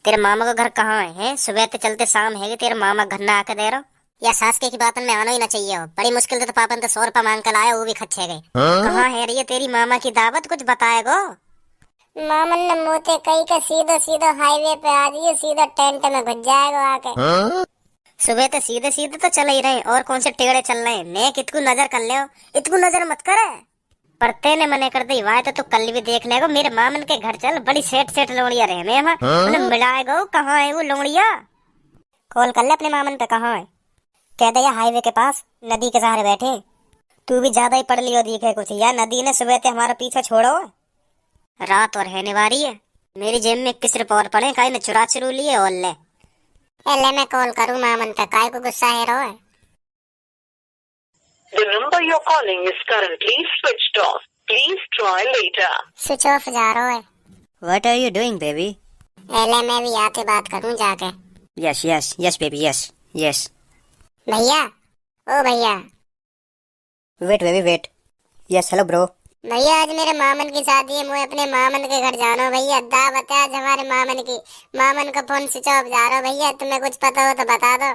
तेरे मामा का घर कहाँ है? सुबह ते चलते शाम है कि तेरे मामा घर ना आके दे रहा। या सास के की बातन में आना ही ना चाहिए हो। बड़ी मुश्किल से तो पापन ते 100 रुपया मांग कर लाया, वो भी खच्छे गए। कहाँ है रही तेरी मामा की दावत, कुछ बताएगो? मामन ने मोते कही के सीधो सीधो हाईवे पे आ जाइए, सीधा टेंट में घुस जाएगा आके। सुबह तो सीधे सीधे तो चल ही रहे, और कौन से टेढ़े चल रहे हैं? ने कितकू नजर कर ले, इतकू नजर मत करे। पढ़ते ने मने कर दी वाय तो तू कल भी देख लेगो। मेरे मामन के घर चल, बड़ी सेठ सेठ लोड़िया रहे में उन्हें मिलाएगो। कहाँ है वो लोड़िया? कॉल कर ले अपने मामन पे, कहाँ है? कह दे हाईवे के पास नदी के सहारे बैठे। तू भी ज्यादा ही पढ़ लियो दिखे कुछ। या नदी ने सुबह ते हमारा पीछा छोड़ो। रात और रहने वाली है। मेरी जेब में 21 रुपये और पड़े, काई ने चुरा चुरू लिए और ले। ले मैं कॉल करूँ मामन पे, काय को गुस्सा है रो है। The number you're calling is currently switched off. Please try later. Switch off जा रो है। What are you doing, baby? ले मैं भी आके बात करूँ जाके। Yes, yes, yes, baby, yes, yes. भैया, ओ भैया। Wait, baby, wait. Yes, hello, bro. भैया आज मेरे मामन की शादी है, मुझे अपने मामन के घर जानो भैया। दावत है आज हमारे मामन की। मामन का फोन स्विच ऑफ जा रहा भैया, तुम्हें कुछ पता हो तो बता दो।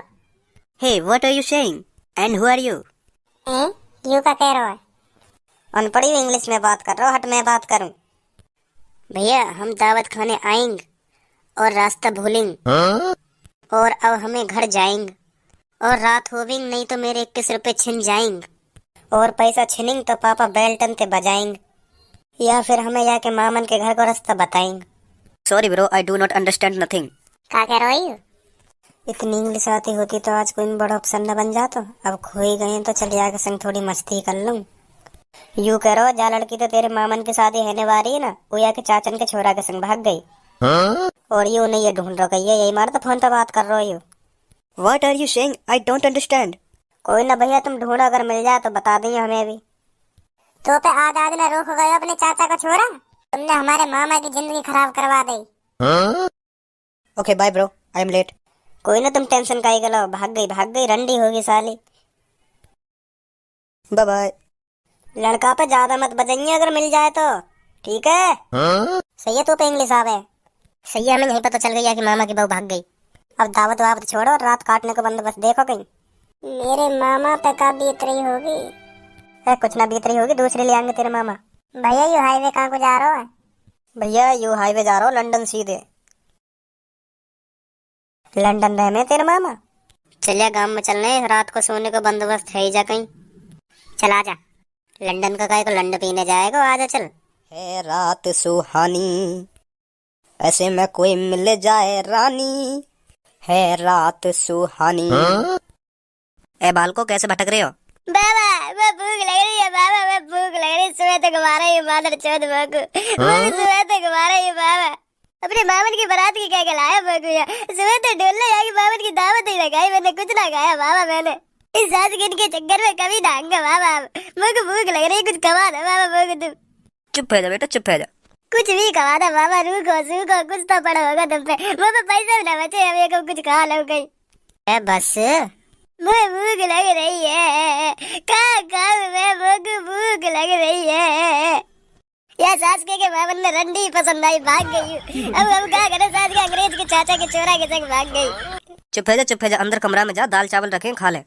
Hey, what are you saying? And who are you? You का कह रहा है? अनपढ़ी इंग्लिश में बात कर रहा हो, हट मैं बात करूं। भैया हम दावत खाने आएंगे और रास्ता भूलेंगे, और अब हमें घर जाएंगे, और रात होवेंगे नहीं तो मेरे 21 रुपए छिन जाएंगे, और पैसा छिनेंगे तो पापा बेल्टन ते बजाएंगे, या फिर हमें जाके मामन के घर को रास्ता बताएंगे। Sorry bro, I do not understand nothing. क्या कह रहे हो? इतनी इंग्लिश आती होती तो आज कोई बड़ा ऑप्शन न बन जाता। अब खो ही गए तो चल जाके संग थोड़ी मस्ती कर लूं। यू करो जा, लड़की तो तेरे मामन की शादी होने वाली है ना, वो या के चाचन के छोरा के संग भाग गई। और यू नहीं ये ढूंढ रही है, यही मार तो फोन पे बात कर रहे हो। What are you saying? I don't understand. कोई ना भैया, तुम ढूंढो, अगर मिल जाए तो बता देंगे हमें भी। तो पे आज में रोक गए अपने चाचा का छोरा, तुमने हमारे मामा की जिंदगी खराब करवा दी। Okay bye bro, I am late. कोई ना तुम टेंशन काहे के लो, भाग गई रंडी होगी साली। Bye bye. लड़का पे ज्यादा मत बजाइए अगर मिल जाए तो, ठीक है? सही है, तो पे इंग्लिश आवे। सही है, हमें यही पता चल गया कि मामा की बहू भाग गई। अब दावत वावत छोड़ो और रात काटने का बंदोबस्त देखो कहीं। मेरे मामा पे का बीत रही होगी। कुछ ना बीत रही होगी, दूसरे ले आएंगे तेरे मामा। भैया यू हाईवे कहाँ को जा रहा है? भैया यू हाईवे जा रहा हो लंदन सीधे। लंदन रहे में तेरे मामा? चलिए गांव में चलने, रात को सोने का बंदोबस्त है ही जा कहीं। चल आजा, लंदन का काय को लंड पीने जाएगा, आजा चल। है रात सुहानी, ऐसे में कोई मिल जाए रानी, है रात सुहानी। ए बाल को कैसे भटक रहे हो? बाबा मैं भूख लग रही है, बाबा मैं भूख लग रही है, सुबह तक हमारा ये मादर चौथ बाबू, सुबह तक हमारा ये बाबा अपने मामन की बारात की क्या लाया बाबू। सुबह तक ढोलने जाके मामन की दावत ही लगाई, मैंने कुछ ना खाया बाबा। मैंने इस सास गिन के चक्कर में कभी डांगा बाबा। मुझे भूख लग रही है, कुछ कमा दो बाबा मुझे तुम। चुप है जा बेटा, चुप है जा। कुछ भी कमा दो बाबा, रूखो सूखो कुछ तो पड़ा होगा तुम पे। मुझे पैसे भी ना बचे, हमें को कुछ खा लो कहीं। बस मुझे भूख लग रही है, मुझे भूख लग रही है। या सास के मामन ने रंडी पसंद आई, भाग गई। अब क्या करे, सास के अंग्रेज के चाचा के चोरा के संग भाग गई। चुप है जा, अंदर कमरा में जा, दाल चावल रखे खा ले।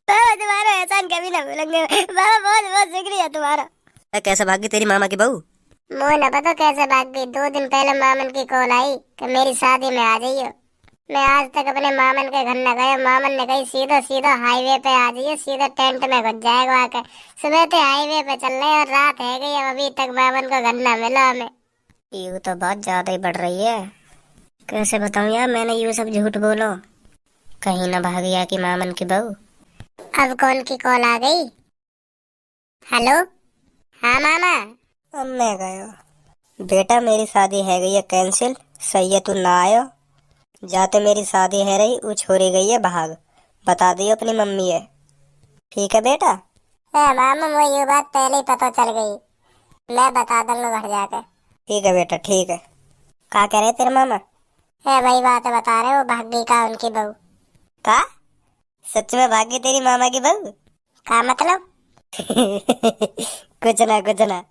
बाबा तुम्हारा एहसान कभी ना भूलेंगे बाबा, बहुत बहुत शुक्रिया तुम्हारा। कैसे भागी तेरी मामा की बहू? मुझे न पता कैसे भाग गई। 2 दिन पहले मामन की कॉल आई कि मेरी शादी में आ जाइयो। मैं आज तक अपने मामन के घर न गया। मामन ने कही सीधा सीधा हाईवे पे आ जाइए, सीधा टेंट में घुस जाएगा आके। सुबह से हाईवे पे चल रहे और रात है गई, अब अभी तक मामन को घर न मिला हमें। ये तो बात ज्यादा ही बढ़ रही है। कैसे बताऊं यार, मैंने ये सब झूठ बोलो, कहीं ना भाग गया कि मामन की बहू। अब कौन की कॉल आ गई? हेलो, हाँ मामा। अब मैं गया। बेटा मेरी शादी है गई है कैंसिल, सही है तू ना आयो। जाते मेरी शादी है रही, वो छोड़ी गई है भाग, बता दियो अपनी मम्मी है, ठीक है बेटा? मामा मुझे ये बात पहले ही पता चल गई, मैं बता दूंगा घर जाके। ठीक है बेटा, ठीक है। क्या कह रहे तेरे मामा? वही बात बता रहे, वो भाग गई का उनकी बहू। का सच में भाग गई तेरी मामा की बहू? का मतलब? कुछ ना कुछ ना।